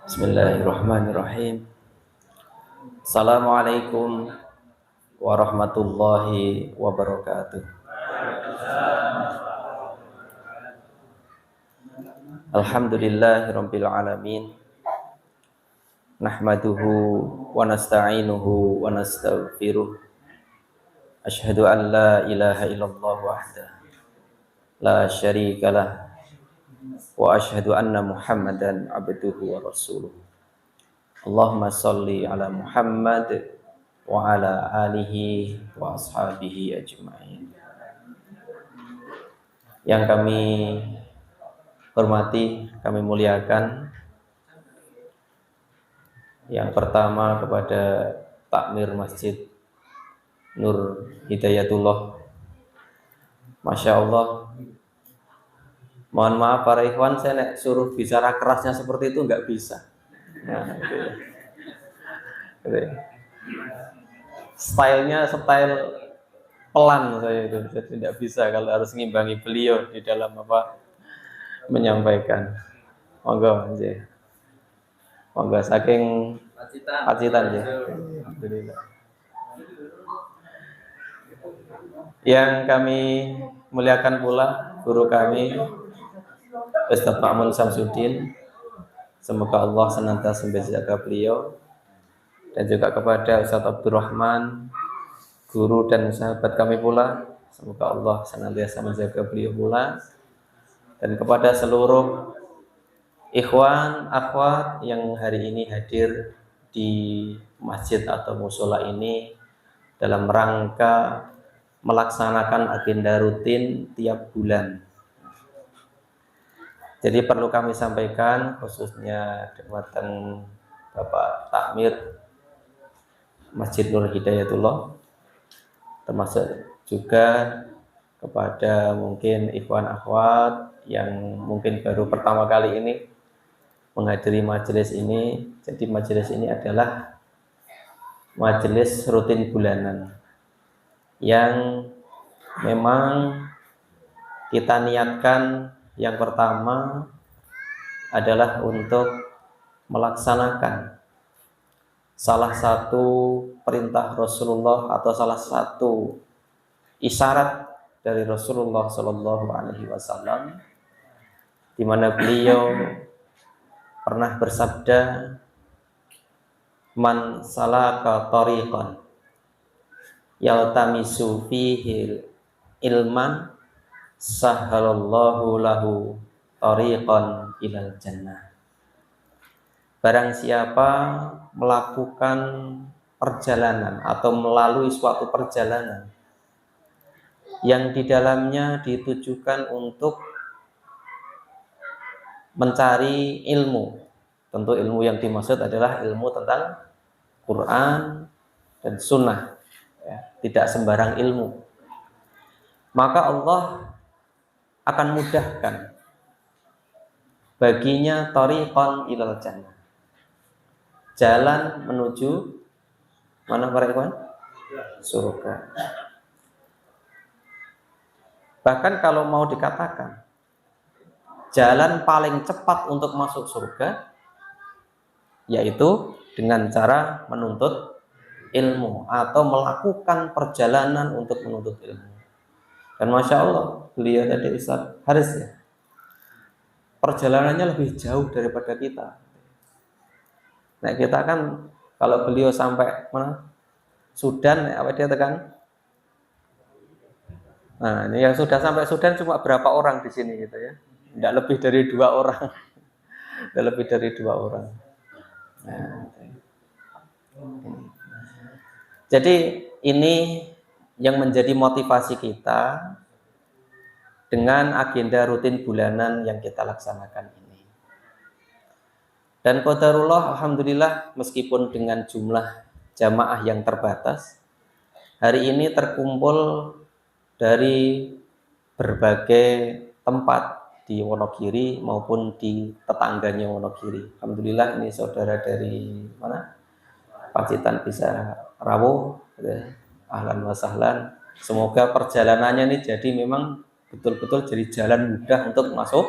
Bismillahirrahmanirrahim. Assalamualaikum warahmatullahi wabarakatuh. Alhamdulillahirabbil alamin. Nahmaduhu wa nasta'inuhu wa nastaghfiruh. Asyhadu an la ilaha illallah wahdahu la syarikalah wa asyhadu anna Muhammadan abduhu wa rasuluh. Allahumma sholli ala Muhammad wa ala alihi wa ashabihi ajma'in. Yang kami hormati, kami muliakan, yang pertama kepada takmir Masjid Nur Hidayatullah. Masya Allah. Mohon maaf para ikhwan, saya nek suruh bicara kerasnya seperti itu nggak bisa. Nah, gitu ya. Gitu ya. Stylenya style pelan saya itu, jadi tidak bisa kalau harus ngimbangi beliau di dalam menyampaikan. Monggo aja. Monggo saking Pacitan ya. Alhamdulillah. Yang kami muliakan pula guru kami Ustaz Ma'mun Samsudin. Semoga Allah senantiasa menjaga beliau, dan juga kepada Ustaz Abdurrahman, guru dan sahabat kami pula. Semoga Allah senantiasa menjaga beliau pula, dan kepada seluruh ikhwan, akhwat yang hari ini hadir di masjid atau musola ini dalam rangka melaksanakan agenda rutin tiap bulan. Jadi perlu kami sampaikan khususnya dengan Bapak Takmir Masjid Nur Hidayatullah, termasuk juga kepada mungkin ikhwan akhwat yang mungkin baru pertama kali ini menghadiri majelis ini. Jadi majelis ini adalah majelis rutin bulanan yang memang kita niatkan yang pertama adalah untuk melaksanakan salah satu perintah Rasulullah atau salah satu isyarat dari Rasulullah Shallallahu Alaihi Wasallam, di mana beliau pernah bersabda, "Man salaka tariqan yaltamisu fihi ilman, sahalallahu lahu tariqan ilal jannah." Barang siapa melakukan perjalanan atau melalui suatu perjalanan yang di dalamnya ditujukan untuk mencari ilmu, tentu ilmu yang dimaksud adalah ilmu tentang Quran dan Sunnah, ya, tidak sembarang ilmu, maka Allah akan mudahkan baginya tariqan ilal jannah, jalan menuju mana para ikhwan? Surga. Bahkan kalau mau dikatakan jalan paling cepat untuk masuk surga, yaitu dengan cara menuntut ilmu atau melakukan perjalanan untuk menuntut ilmu. Dan Masya Allah, beliau tadi Ustaz Haris ya, perjalanannya lebih jauh daripada kita. Nah kita kan kalau beliau sampai mana? Sudan, apa dia tekan? Nah ini yang sudah sampai Sudan cuma berapa orang di sini gitu ya? Tidak lebih dari 2 orang. Tidak lebih dari 2 orang. Nah, jadi ini yang menjadi motivasi kita dengan agenda rutin bulanan yang kita laksanakan ini. Dan qadarullah, alhamdulillah, meskipun dengan jumlah jamaah yang terbatas, hari ini terkumpul dari berbagai tempat di Wonogiri maupun di tetangganya Wonogiri. Alhamdulillah ini saudara dari mana? Pacitan bisa rawuh, ya. Ahlan wa sahlan. Semoga perjalanannya ini jadi memang betul-betul jadi jalan mudah untuk masuk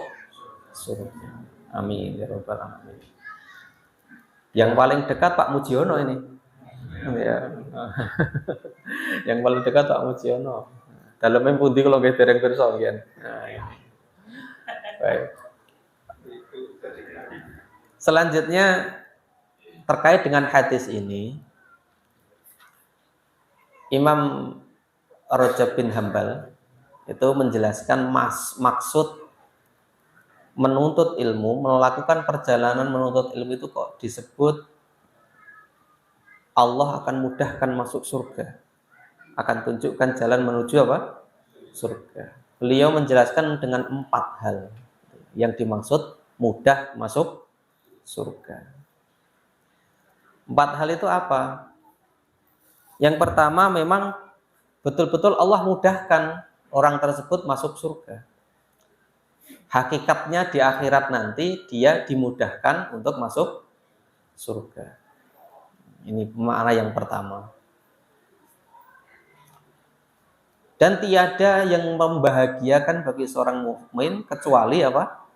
surga. Amin ya rabbal alamin. Yang paling dekat Pak Mujiono ini. Ya. Yang paling dekat Pak Mujiono. Dalamnya pundi kalau nggih dereng pirsa nggih. Nah, ini. Baik. Selanjutnya terkait dengan hadis ini, Imam Rajab bin Hambal itu menjelaskan maksud menuntut ilmu, melakukan perjalanan menuntut ilmu itu kok disebut Allah akan mudahkan masuk surga, akan tunjukkan jalan menuju apa? Surga. Beliau menjelaskan dengan 4 hal yang dimaksud mudah masuk surga. 4 hal itu apa? Yang pertama memang betul-betul Allah mudahkan orang tersebut masuk surga. Hakikatnya di akhirat nanti dia dimudahkan untuk masuk surga. Ini makna yang pertama. Dan tiada yang membahagiakan bagi seorang mukmin kecuali apa?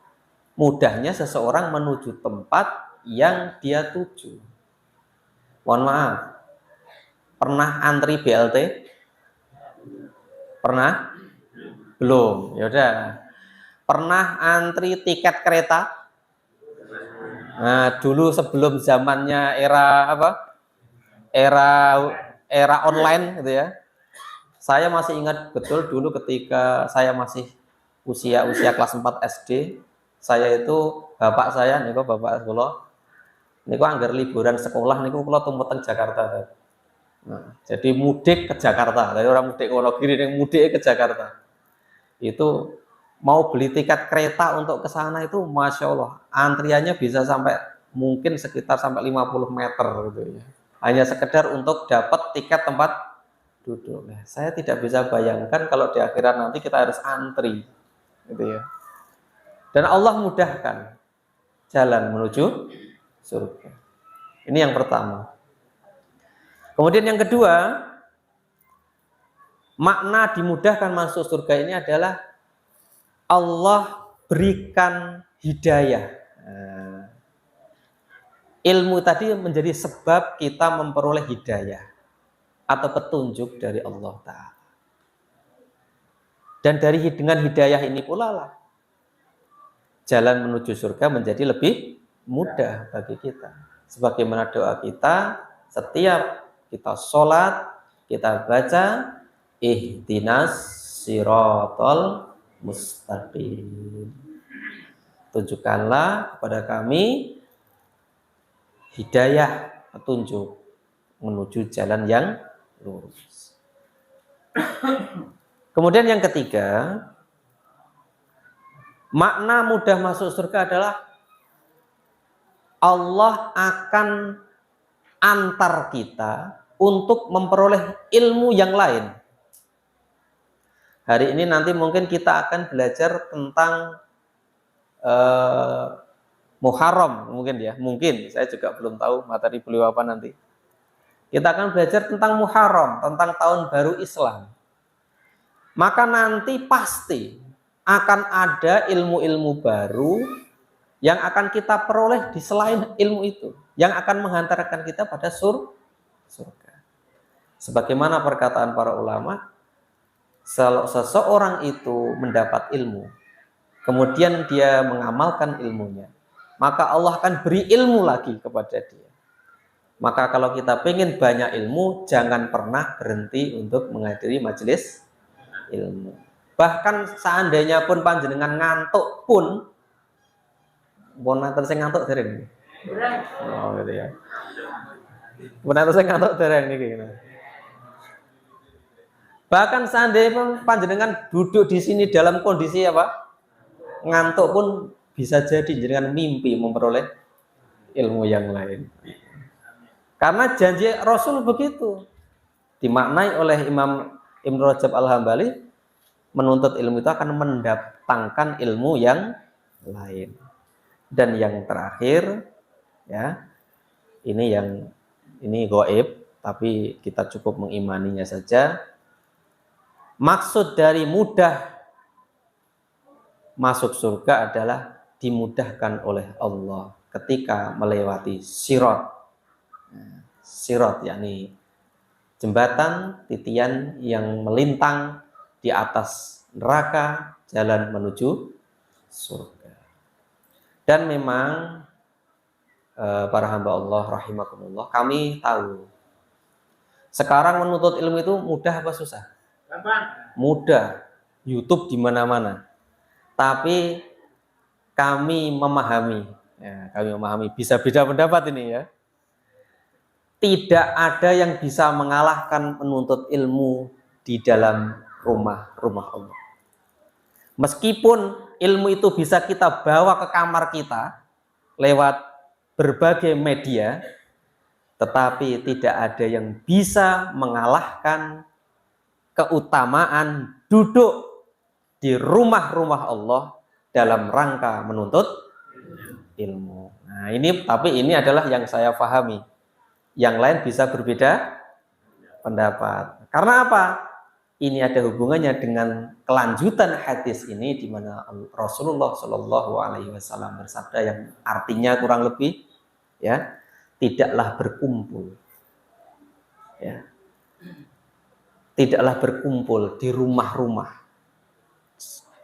Mudahnya seseorang menuju tempat yang dia tuju. Mohon maaf. Pernah antri BLT? Pernah? Belum. Ya udah. Pernah antri tiket kereta? Nah, dulu sebelum zamannya era apa? Era online gitu ya. Saya masih ingat betul dulu ketika saya masih usia kelas 4 SD, saya itu bapak saya niku bapak kula niku anggar liburan sekolah niku kula tumpuk teng Jakarta. Nah, jadi mudik ke Jakarta. Dari orang mudik Wonogiri yang mudik ke Jakarta. Itu mau beli tiket kereta untuk ke sana itu Masya Allah, antriannya bisa sampai mungkin sekitar sampai 50 meter gitu ya. Hanya sekedar untuk dapat tiket tempat duduk. Nah, saya tidak bisa bayangkan kalau di akhirat nanti kita harus antri, gitu ya. Dan Allah mudahkan jalan menuju surga. Ini yang pertama. Kemudian yang kedua, makna dimudahkan masuk surga ini adalah Allah berikan hidayah. Nah, ilmu tadi menjadi sebab kita memperoleh hidayah atau petunjuk dari Allah Ta'ala. Dan dengan hidayah ini pula lah jalan menuju surga menjadi lebih mudah bagi kita. Sebagaimana doa kita setiap kita sholat, kita baca ihdinas siratal mustaqim. Tunjukkanlah kepada kami hidayah, petunjuk menuju jalan yang lurus. Kemudian yang ketiga, makna mudah masuk surga adalah Allah akan antar kita untuk memperoleh ilmu yang lain. Hari ini nanti mungkin kita akan belajar tentang Muharram mungkin ya, mungkin saya juga belum tahu materi beliau apa nanti. Kita akan belajar tentang Muharram, tentang tahun baru Islam. Maka nanti pasti akan ada ilmu-ilmu baru yang akan kita peroleh di selain ilmu itu, yang akan menghantarkan kita pada surga. Sebagaimana perkataan para ulama, seseorang itu mendapat ilmu, kemudian dia mengamalkan ilmunya, maka Allah akan beri ilmu lagi kepada dia. Maka kalau kita pengen banyak ilmu, jangan pernah berhenti untuk menghadiri majelis ilmu. Bahkan seandainya pun panjenengan ngantuk pun, bonanten sing ngantuk dereng. Oh gitu ya. Bonanten sing ngantuk dereng niki. Bahkan seandainya pun panjenengan duduk di sini dalam kondisi apa? Ngantuk pun bisa jadi jenengan mimpi memperoleh ilmu yang lain. Karena janji Rasul begitu. Dimaknai oleh Imam Ibn Rajab Al-Hambali, menuntut ilmu itu akan mendatangkan ilmu yang lain. Dan yang terakhir, ya, ini gaib, tapi kita cukup mengimaninya saja. Maksud dari mudah masuk surga adalah dimudahkan oleh Allah. ketika melewati sirat. Sirat yakni jembatan titian yang melintang di atas neraka jalan menuju surga. Dan memang para hamba Allah rahimakumullah, kami tahu sekarang menuntut ilmu itu mudah apa susah? Mudah. YouTube di mana-mana. Tapi kami memahami, bisa beda pendapat ini ya. Tidak ada yang bisa mengalahkan menuntut ilmu di dalam rumah Allah. Meskipun ilmu itu bisa kita bawa ke kamar kita lewat berbagai media, tetapi tidak ada yang bisa mengalahkan keutamaan duduk di rumah-rumah Allah dalam rangka menuntut ilmu. Nah, ini adalah yang saya pahami. Yang lain bisa berbeda pendapat. Karena apa? Ini ada hubungannya dengan kelanjutan hadis ini di mana Rasulullah Shallallahu Alaihi Wasallam bersabda yang artinya kurang lebih ya, tidaklah berkumpul ya, tidaklah berkumpul di rumah-rumah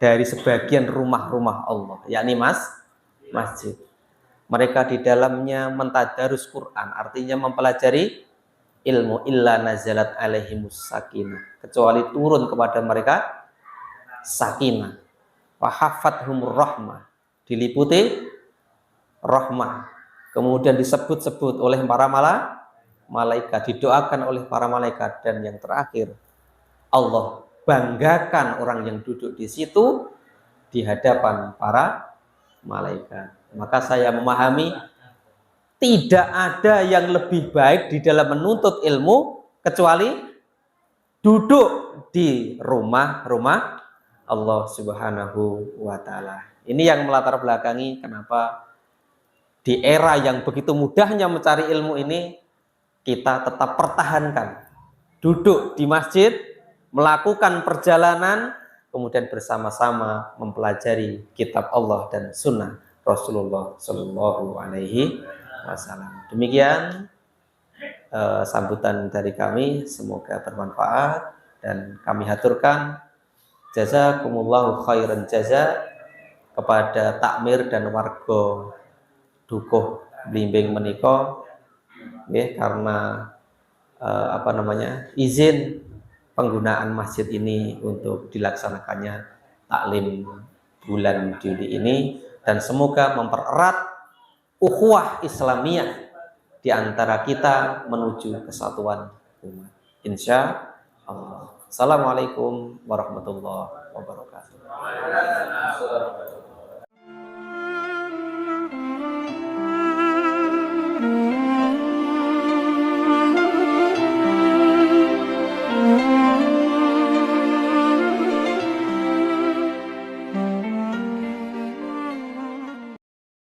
dari sebagian rumah-rumah Allah, yakni masjid. Mereka di dalamnya mentadarus Quran, artinya mempelajari ilmu, illa nazalat alaihimus sakinah, kecuali turun kepada mereka sakinah, wa hafathumur rahmah, diliputi rahmah, kemudian disebut-sebut oleh para malaikat, didoakan oleh para malaikat, dan yang terakhir Allah banggakan orang yang duduk di situ di hadapan para malaikat. Maka saya memahami tidak ada yang lebih baik di dalam menuntut ilmu kecuali duduk di rumah-rumah Allah Subhanahu wa Ta'ala. Ini yang melatar belakangi kenapa di era yang begitu mudahnya mencari ilmu ini kita tetap pertahankan duduk di masjid, melakukan perjalanan, kemudian bersama-sama mempelajari kitab Allah dan sunnah Rasulullah Shallallahu Alaihi Wasallam. Demikian sambutan dari kami, semoga bermanfaat, dan kami haturkan jazakumullahu khairan jaza kepada takmir dan warga dukuh blimbing menika karena izin penggunaan masjid ini untuk dilaksanakannya taklim bulan Juli ini, dan semoga mempererat ukhuwah Islamiyah di antara kita menuju kesatuan umat. Insya Allah. Assalamualaikum warahmatullahi wabarakatuh.